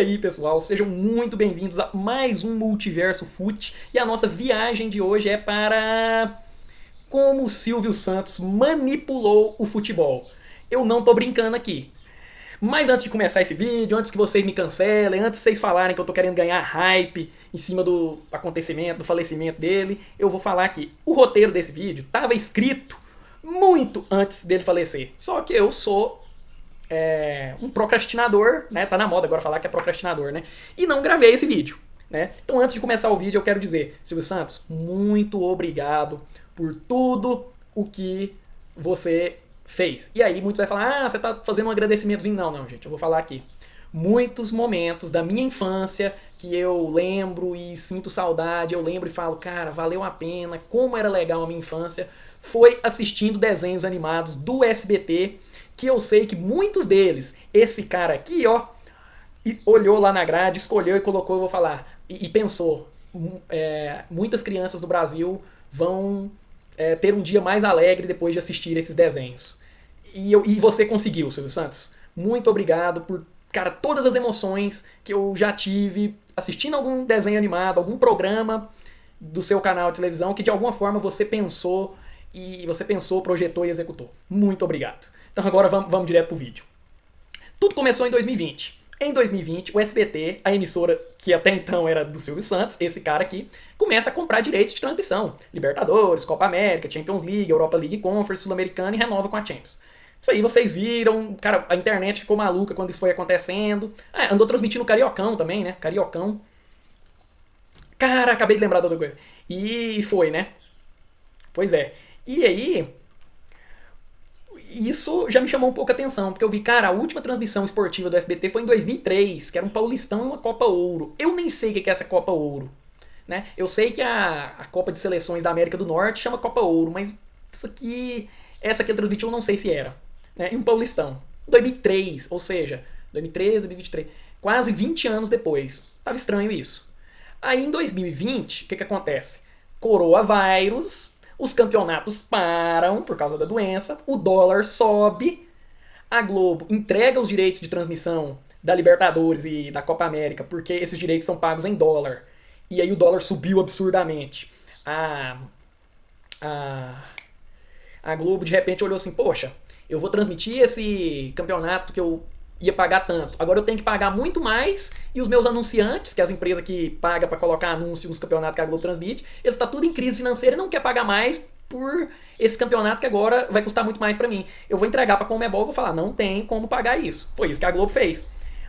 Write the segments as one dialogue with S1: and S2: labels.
S1: aí, pessoal, sejam muito bem-vindos a mais um Multiverso Fute. E a nossa viagem de hoje é para como o Silvio Santos manipulou o futebol. Eu não tô brincando aqui. Mas antes de começar esse vídeo, antes que vocês me cancelem, antes de vocês falarem que eu tô querendo ganhar hype em cima do acontecimento, do falecimento dele, eu vou falar que o roteiro desse vídeo estava escrito muito antes dele falecer. Só que eu sou um procrastinador, né? Tá na moda agora falar que é procrastinador, né? E não gravei esse vídeo, né? Então antes de começar o vídeo eu quero dizer, Silvio Santos, muito obrigado por tudo o que você fez. E aí muitos vai falar, você tá fazendo um agradecimentozinho. Não, não, gente, eu vou falar aqui. Muitos momentos da minha infância que eu lembro e sinto saudade, eu lembro e falo, cara, valeu a pena, como era legal a minha infância, foi assistindo desenhos animados do SBT, que eu sei que muitos deles, esse cara aqui, ó, olhou lá na grade, escolheu e colocou, eu vou falar, e pensou, muitas crianças do Brasil vão ter um dia mais alegre depois de assistir esses desenhos. E você conseguiu, Silvio Santos. Muito obrigado por, cara, todas as emoções que eu já tive assistindo algum desenho animado, algum programa do seu canal de televisão que de alguma forma você pensou, projetou e executou. Muito obrigado. Então agora vamos direto pro vídeo. Tudo começou em 2020. Em 2020, o SBT, a emissora que até então era do Silvio Santos, esse cara aqui, começa a comprar direitos de transmissão. Libertadores, Copa América, Champions League, Europa League Conference, Sul-Americana e renova com a Champions. Isso aí vocês viram, cara, a internet ficou maluca quando isso foi acontecendo. Andou transmitindo o Cariocão também, né? Cariocão. Cara, acabei de lembrar da outra coisa. E foi, né? Pois é. E aí, isso já me chamou um pouco a atenção, porque eu vi, cara, a última transmissão esportiva do SBT foi em 2003, que era um Paulistão e uma Copa Ouro. Eu nem sei o que é essa Copa Ouro, né? Eu sei que a Copa de Seleções da América do Norte chama Copa Ouro, mas essa que ele transmitiu eu não sei se era, né? E um Paulistão. 2003, ou seja, 2013, 2023, quase 20 anos depois. Tava estranho isso. Aí em 2020, o que acontece? Coronavírus, os campeonatos param por causa da doença, o dólar sobe, a Globo entrega os direitos de transmissão da Libertadores e da Copa América, porque esses direitos são pagos em dólar. E aí o dólar subiu absurdamente. A Globo de repente olhou assim, poxa, eu vou transmitir esse campeonato que eu ia pagar tanto. Agora eu tenho que pagar muito mais e os meus anunciantes, que é as empresas que pagam para colocar anúncio nos campeonatos que a Globo transmite, eles estão tudo em crise financeira e não quer pagar mais por esse campeonato que agora vai custar muito mais para mim. Eu vou entregar para a Conmebol e vou falar, não tem como pagar isso. Foi isso que a Globo fez.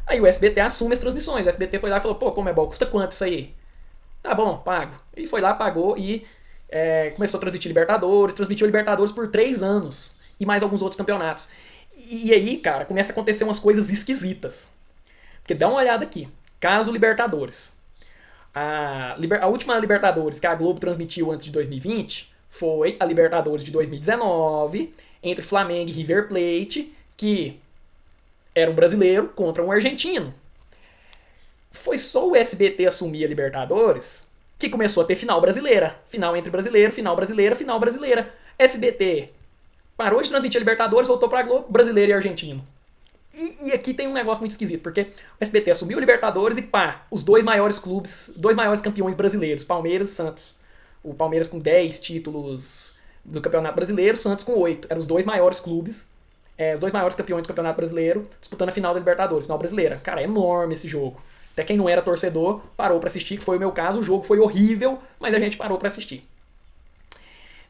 S1: Aí o SBT assume as transmissões. O SBT foi lá e falou, pô, Conmebol, custa quanto isso aí? Tá bom, pago. E foi lá, pagou e começou a transmitir Libertadores, transmitiu Libertadores por 3 anos e mais alguns outros campeonatos. E aí, cara, começa a acontecer umas coisas esquisitas. Porque dá uma olhada aqui. Caso Libertadores. A última Libertadores que a Globo transmitiu antes de 2020 foi a Libertadores de 2019, entre Flamengo e River Plate, que era um brasileiro contra um argentino. Foi só o SBT assumir a Libertadores que começou a ter final brasileira. Final entre brasileiro, final brasileira, final brasileira. SBT parou de transmitir a Libertadores, voltou pra Globo, brasileiro e argentino. E aqui tem um negócio muito esquisito, porque o SBT assumiu a Libertadores e pá, os dois maiores clubes, dois maiores campeões brasileiros, Palmeiras e Santos. O Palmeiras com 10 títulos do Campeonato Brasileiro, Santos com 8. Eram os dois maiores clubes, os dois maiores campeões do Campeonato Brasileiro, disputando a final da Libertadores, final brasileira. Cara, é enorme esse jogo. Até quem não era torcedor parou pra assistir, que foi o meu caso. O jogo foi horrível, mas a gente parou pra assistir.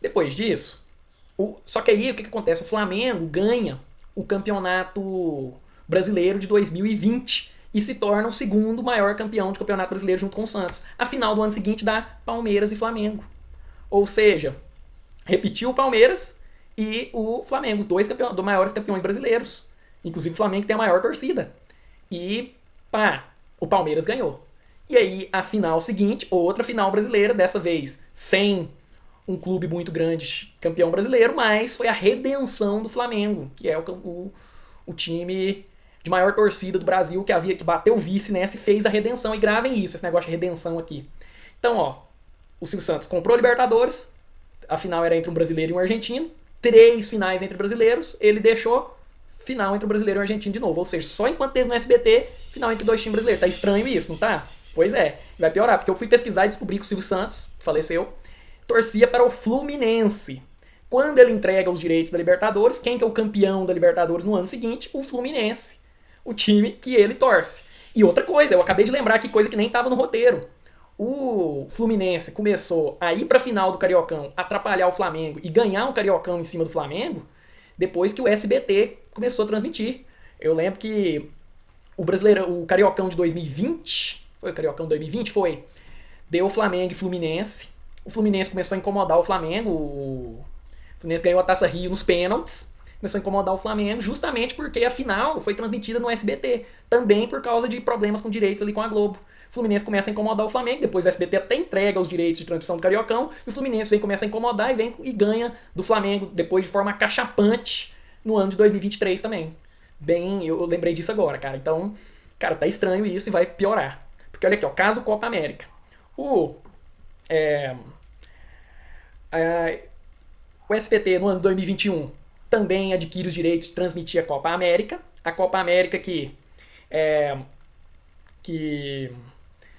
S1: Depois disso, só que aí o que acontece? O Flamengo ganha o campeonato brasileiro de 2020 e se torna o segundo maior campeão de campeonato brasileiro junto com o Santos. A final do ano seguinte dá Palmeiras e Flamengo. Ou seja, repetiu o Palmeiras e o Flamengo, os dois maiores campeões brasileiros. Inclusive o Flamengo tem a maior torcida. E pá, o Palmeiras ganhou. E aí a final seguinte, outra final brasileira, dessa vez sem um clube muito grande campeão brasileiro, mas foi a redenção do Flamengo, que é o time de maior torcida do Brasil, que bateu o vice nessa e fez a redenção. E gravem isso, esse negócio de redenção aqui. Então, ó, o Silvio Santos comprou a Libertadores, a final era entre um brasileiro e um argentino, 3 finais entre brasileiros, ele deixou, final entre o brasileiro e o argentino de novo. Ou seja, só enquanto teve no SBT, final entre dois times brasileiros. Tá estranho isso, não tá? Pois é, vai piorar, porque eu fui pesquisar e descobri que o Silvio Santos, faleceu, torcia para o Fluminense. Quando ele entrega os direitos da Libertadores, quem que é o campeão da Libertadores no ano seguinte? O Fluminense. O time que ele torce. E outra coisa, eu acabei de lembrar que coisa que nem estava no roteiro. O Fluminense começou a ir para a final do Cariocão, atrapalhar o Flamengo e ganhar um Cariocão em cima do Flamengo, depois que o SBT começou a transmitir. Eu lembro que o Cariocão de 2020, foi o Cariocão de 2020? Foi. Deu Flamengo e Fluminense. O Fluminense começou a incomodar o Flamengo. O Fluminense ganhou a Taça Rio nos pênaltis. Começou a incomodar o Flamengo justamente porque a final foi transmitida no SBT. Também por causa de problemas com direitos ali com a Globo. O Fluminense começa a incomodar o Flamengo, depois o SBT até entrega os direitos de transmissão do Cariocão, e o Fluminense começa a incomodar e vem e ganha do Flamengo depois de forma acachapante no ano de 2023 também. Bem, eu lembrei disso agora, cara. Então, cara, tá estranho isso e vai piorar. Porque olha aqui, ó, caso Copa América. O SBT no ano de 2021 também adquire os direitos de transmitir a Copa América. A Copa América que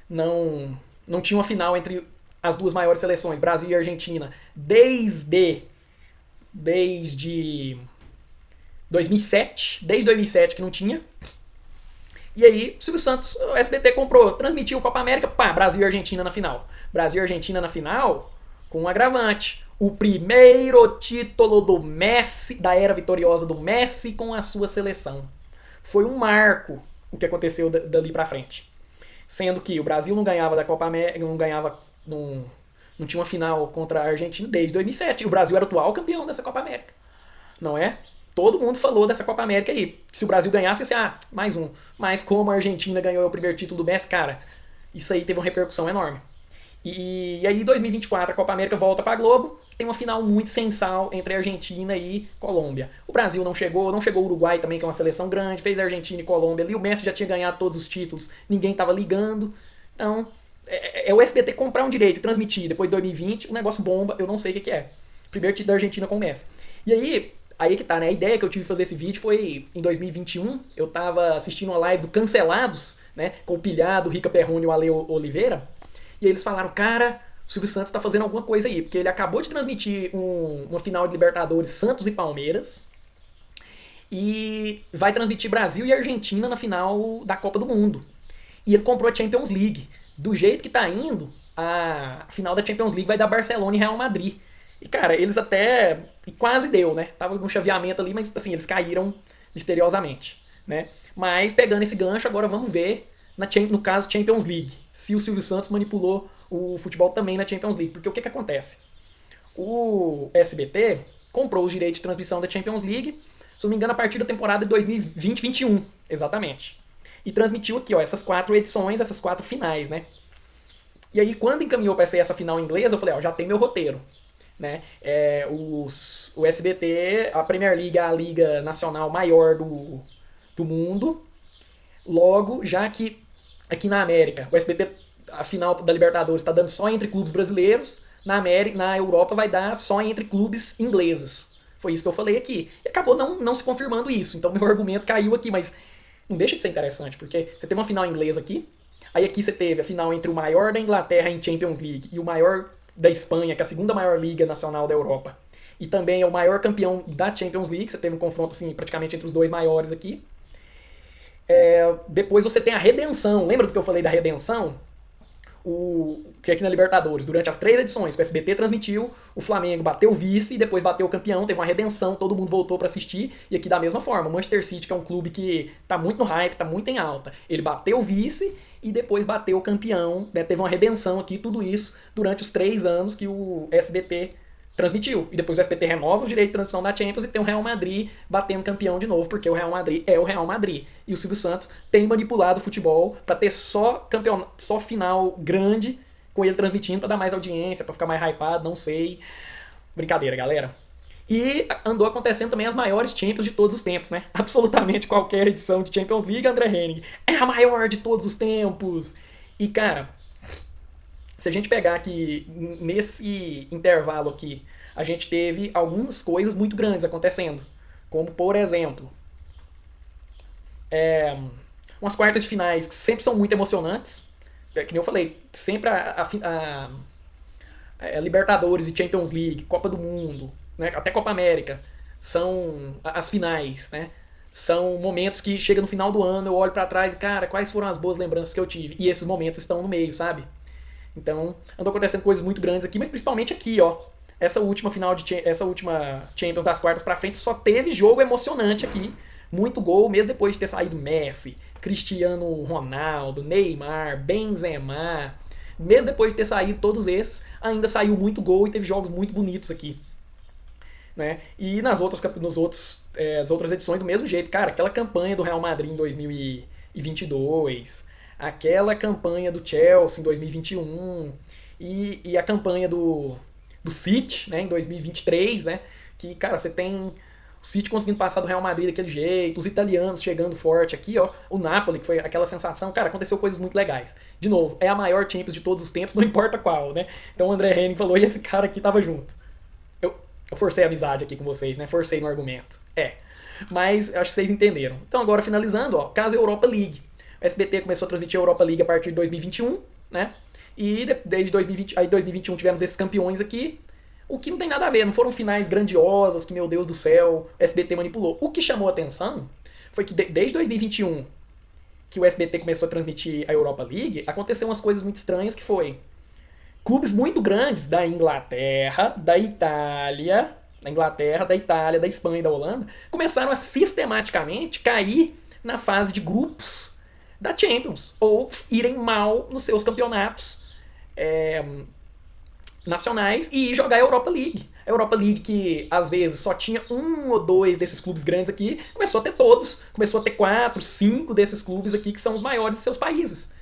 S1: não tinha uma final entre as duas maiores seleções, Brasil e Argentina, desde 2007. Desde 2007 que não tinha. E aí, Silvio Santos, o SBT comprou, transmitiu a Copa América, pá, Brasil e Argentina na final. Brasil e Argentina na final com um agravante. O primeiro título do Messi, da era vitoriosa do Messi com a sua seleção. Foi um marco o que aconteceu dali pra frente. Sendo que o Brasil não ganhava da Copa América, não tinha uma final contra a Argentina desde 2007. E o Brasil era o atual campeão dessa Copa América. Não é? Todo mundo falou dessa Copa América aí. Se o Brasil ganhasse, ia ser, mais um. Mas como a Argentina ganhou o primeiro título do Messi, cara, isso aí teve uma repercussão enorme. E aí, em 2024, a Copa América volta pra Globo. Tem uma final muito sensal entre Argentina e Colômbia. O Brasil não chegou o Uruguai também, que é uma seleção grande, fez Argentina e Colômbia ali. O Messi já tinha ganhado todos os títulos, ninguém tava ligando. Então, é o SBT comprar um direito e transmitir depois de 2020, o negócio bomba, eu não sei o que é. Primeiro título da Argentina com o Messi. E aí que tá, né? A ideia que eu tive de fazer esse vídeo foi em 2021. Eu tava assistindo uma live do Cancelados, né? Com o Pilhado, o Rica Perrone e o Ale Oliveira. E aí eles falaram, cara, o Silvio Santos tá fazendo alguma coisa aí. Porque ele acabou de transmitir uma final de Libertadores Santos e Palmeiras. E vai transmitir Brasil e Argentina na final da Copa do Mundo. E ele comprou a Champions League. Do jeito que tá indo, a final da Champions League vai dar Barcelona e Real Madrid. E, cara, eles até... quase deu, né? Tava num chaveamento ali, mas, assim, eles caíram misteriosamente, né? Mas, pegando esse gancho, agora vamos ver, no caso, Champions League. Se o Silvio Santos manipulou o futebol também na Champions League. Porque o que acontece? O SBT comprou os direitos de transmissão da Champions League, se não me engano, a partir da temporada de 2020-21, exatamente. E transmitiu aqui, ó, essas 4 edições, essas 4 finais, né? E aí, quando encaminhou para ser essa final inglesa, eu falei, ó, já tem meu roteiro. Né? O SBT, a Premier League é a liga nacional maior do mundo. Logo, já que aqui na América, o SBT, a final da Libertadores está dando só entre clubes brasileiros, na Europa vai dar só entre clubes ingleses. Foi isso que eu falei aqui. E acabou não se confirmando isso. Então meu argumento caiu aqui, mas não deixa de ser interessante, porque você teve uma final inglesa aqui, aí aqui você teve a final entre o maior da Inglaterra em Champions League e o maior da Espanha, que é a segunda maior liga nacional da Europa, e também é o maior campeão da Champions League. Você teve um confronto assim, praticamente entre os dois maiores aqui. Depois você tem a redenção. Lembra do que eu falei da redenção? Que aqui na Libertadores, durante as 3 edições, o SBT transmitiu, o Flamengo bateu o vice e depois bateu o campeão, teve uma redenção, todo mundo voltou pra assistir. E aqui da mesma forma, o Manchester City, que é um clube que tá muito no hype, tá muito em alta, ele bateu o vice e depois bateu o campeão, né? Teve uma redenção aqui, tudo isso durante os 3 anos que o SBT transmitiu. E depois o SBT renova o direito de transmissão da Champions e tem o Real Madrid batendo campeão de novo, porque o Real Madrid é o Real Madrid. E o Silvio Santos tem manipulado o futebol pra ter só final grande com ele transmitindo, pra dar mais audiência, pra ficar mais hypado, não sei. Brincadeira, galera. E andou acontecendo também as maiores Champions de todos os tempos, né? Absolutamente qualquer edição de Champions League, André Henning, é a maior de todos os tempos. E, cara, se a gente pegar aqui, nesse intervalo aqui, a gente teve algumas coisas muito grandes acontecendo. Como, por exemplo, Umas quartas de finais que sempre são muito emocionantes. Que nem eu falei, sempre a Libertadores e Champions League, Copa do Mundo, né, até Copa América, são as finais, né? São momentos que chega no final do ano, eu olho pra trás e, cara, quais foram as boas lembranças que eu tive? E esses momentos estão no meio, sabe? Então, andou acontecendo coisas muito grandes aqui, mas principalmente aqui, ó. Essa última Champions das quartas pra frente só teve jogo emocionante aqui. Muito gol, mesmo depois de ter saído Messi, Cristiano Ronaldo, Neymar, Benzema. Mesmo depois de ter saído todos esses, ainda saiu muito gol e teve jogos muito bonitos aqui. Né? E as outras edições do mesmo jeito. Cara, aquela campanha do Real Madrid em 2022, aquela campanha do Chelsea em 2021 e a campanha do City, né, em 2023, né? Que, cara, você tem o City conseguindo passar do Real Madrid daquele jeito, os italianos chegando forte aqui, ó. O Napoli, que foi aquela sensação, cara, aconteceu coisas muito legais. De novo, é a maior Champions de todos os tempos, não importa qual, né? Então o André Henning falou, e esse cara aqui tava junto. Eu forcei a amizade aqui com vocês, né? Forcei no argumento. Mas acho que vocês entenderam. Então agora finalizando, ó, caso Europa League. O SBT começou a transmitir a Europa League a partir de 2021, né? E desde 2020, aí 2021 tivemos esses campeões aqui. O que não tem nada a ver, não foram finais grandiosas que, meu Deus do céu, o SBT manipulou. O que chamou a atenção foi que desde 2021, que o SBT começou a transmitir a Europa League, aconteceu umas coisas muito estranhas que foi clubes muito grandes da Inglaterra, da Itália, da Espanha e da Holanda, começaram a sistematicamente cair na fase de grupos da Champions, ou irem mal nos seus campeonatos nacionais e jogar a Europa League. A Europa League, que às vezes só tinha um ou dois desses clubes grandes aqui, começou a ter todos. Começou a ter 4, 5 desses clubes aqui que são os maiores de seus países.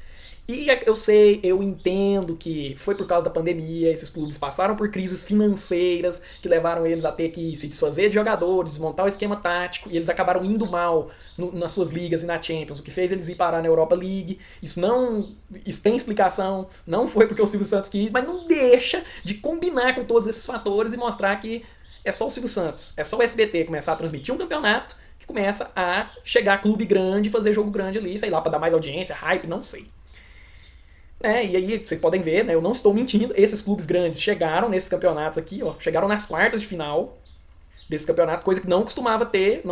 S1: E eu sei, eu entendo que foi por causa da pandemia, esses clubes passaram por crises financeiras que levaram eles a ter que se desfazer de jogadores, desmontar o esquema tático, e eles acabaram indo mal nas suas ligas e na Champions, o que fez eles ir parar na Europa League. Isso tem explicação, não foi porque o Silvio Santos quis, mas não deixa de combinar com todos esses fatores e mostrar que é só o Silvio Santos, é só o SBT começar a transmitir um campeonato que começa a chegar clube grande, fazer jogo grande ali, sei lá, pra dar mais audiência, hype, não sei. E aí vocês podem ver, né, eu não estou mentindo, esses clubes grandes chegaram nesses campeonatos aqui, ó, chegaram nas quartas de final desse campeonato, coisa que não costumava ter,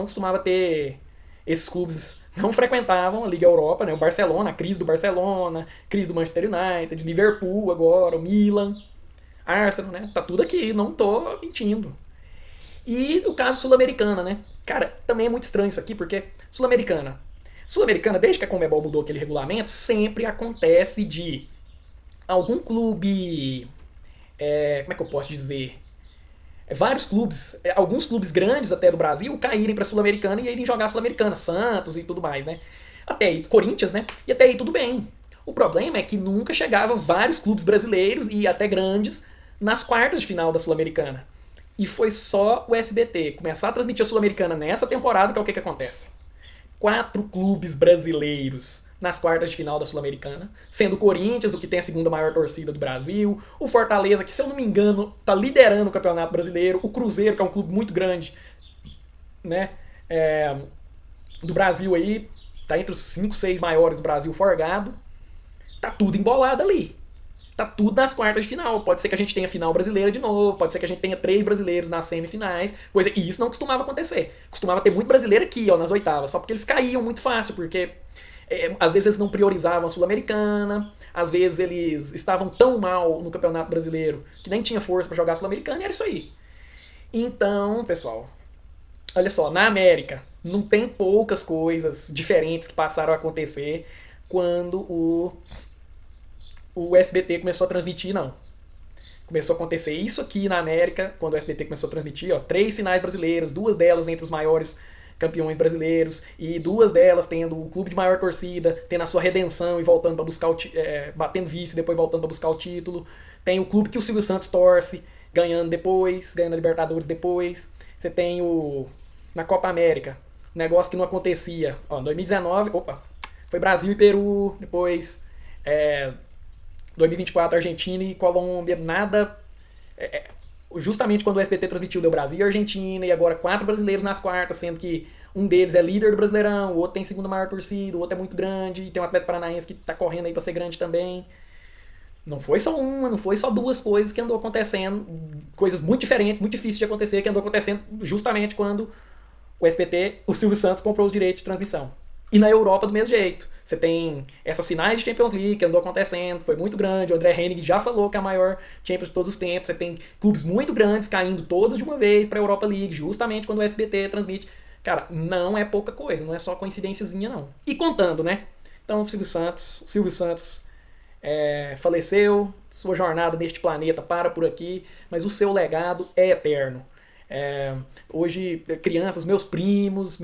S1: esses clubes não frequentavam a Liga Europa, né, o Barcelona, a crise do Barcelona, crise do Manchester United, Liverpool agora, o Milan, Arsenal, né, tá tudo aqui, não tô mentindo. E o caso Sul-Americana, né, cara, também é muito estranho isso aqui, porque Sul-Americana, desde que a Conmebol mudou aquele regulamento, sempre acontece de algum clube. Como é que eu posso dizer? Vários clubes, alguns clubes grandes até do Brasil, caírem pra Sul-Americana e irem jogar a Sul-Americana, Santos e tudo mais, né? Até aí, Corinthians, né? E até aí tudo bem. O problema é que nunca chegava vários clubes brasileiros e até grandes nas quartas de final da Sul-Americana. E foi só o SBT começar a transmitir a Sul-Americana nessa temporada que é o que acontece. 4 clubes brasileiros nas quartas de final da Sul-Americana, sendo o Corinthians, o que tem a segunda maior torcida do Brasil, o Fortaleza, que se eu não me engano tá liderando o Campeonato Brasileiro, o Cruzeiro, que é um clube muito grande, né, do Brasil aí, tá entre os 5, 6 maiores do Brasil forgado, tá tudo embolado ali. Tá tudo nas quartas de final. Pode ser que a gente tenha final brasileira de novo, pode ser que a gente tenha 3 brasileiros nas semifinais, e isso não costumava acontecer. Costumava ter muito brasileiro aqui, ó, nas oitavas, só porque eles caíam muito fácil, porque às vezes eles não priorizavam a Sul-Americana, às vezes eles estavam tão mal no Campeonato Brasileiro que nem tinha força pra jogar a Sul-Americana, e era isso aí. Então, pessoal, olha só, na América não tem poucas coisas diferentes que passaram a acontecer quando o SBT começou a transmitir, não. Começou a acontecer isso aqui na América, quando o SBT começou a transmitir, ó, 3 finais brasileiras, 2 delas entre os maiores campeões brasileiros, e 2 delas tendo o clube de maior torcida, tendo a sua redenção e voltando para buscar batendo vice, depois voltando para buscar o título. Tem o clube que o Silvio Santos torce, ganhando a Libertadores depois. Você tem na Copa América, um negócio que não acontecia. Ó, 2019, foi Brasil e Peru, depois 2024 Argentina e Colômbia, nada justamente quando o SBT transmitiu, deu Brasil e Argentina, e agora 4 brasileiros nas quartas, sendo que um deles é líder do Brasileirão, o outro tem segunda maior torcida, o outro é muito grande, e tem um atleta paranaense que tá correndo aí pra ser grande também. Não foi só uma, não foi só duas coisas que andou acontecendo, coisas muito diferentes, muito difíceis de acontecer, que andou acontecendo justamente quando o SBT, o Silvio Santos, comprou os direitos de transmissão. E na Europa do mesmo jeito. Você tem essas finais de Champions League que andou acontecendo, foi muito grande. O André Henning já falou que é a maior Champions de todos os tempos. Você tem clubes muito grandes caindo todos de uma vez para a Europa League, justamente quando o SBT transmite. Cara, não é pouca coisa, não é só coincidênciazinha, não. E contando, né? Então, o Silvio Santos faleceu, sua jornada neste planeta para por aqui, mas o seu legado é eterno. Hoje, crianças, meus primos,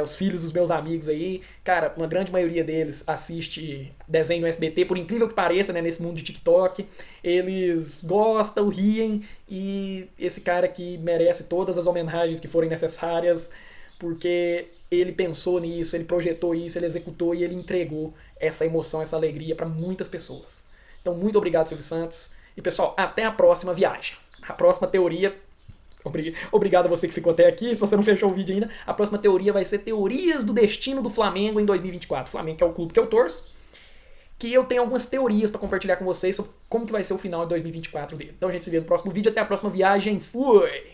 S1: os filhos dos meus amigos aí, cara, uma grande maioria deles assiste desenho no SBT, por incrível que pareça, né, nesse mundo de TikTok. Eles gostam, riem, e esse cara aqui merece todas as homenagens que forem necessárias, porque ele pensou nisso, ele projetou isso, ele executou e ele entregou essa emoção, essa alegria para muitas pessoas. Então, muito obrigado, Silvio Santos. E, pessoal, até a próxima viagem. A próxima teoria... Obrigado a você que ficou até aqui. Se você não fechou o vídeo ainda, a próxima teoria vai ser teorias do destino do Flamengo em 2024. O Flamengo, que é o clube que eu torço, que eu tenho algumas teorias para compartilhar com vocês sobre como que vai ser o final de 2024 dele. Então a gente se vê no próximo vídeo. Até a próxima viagem. Fui!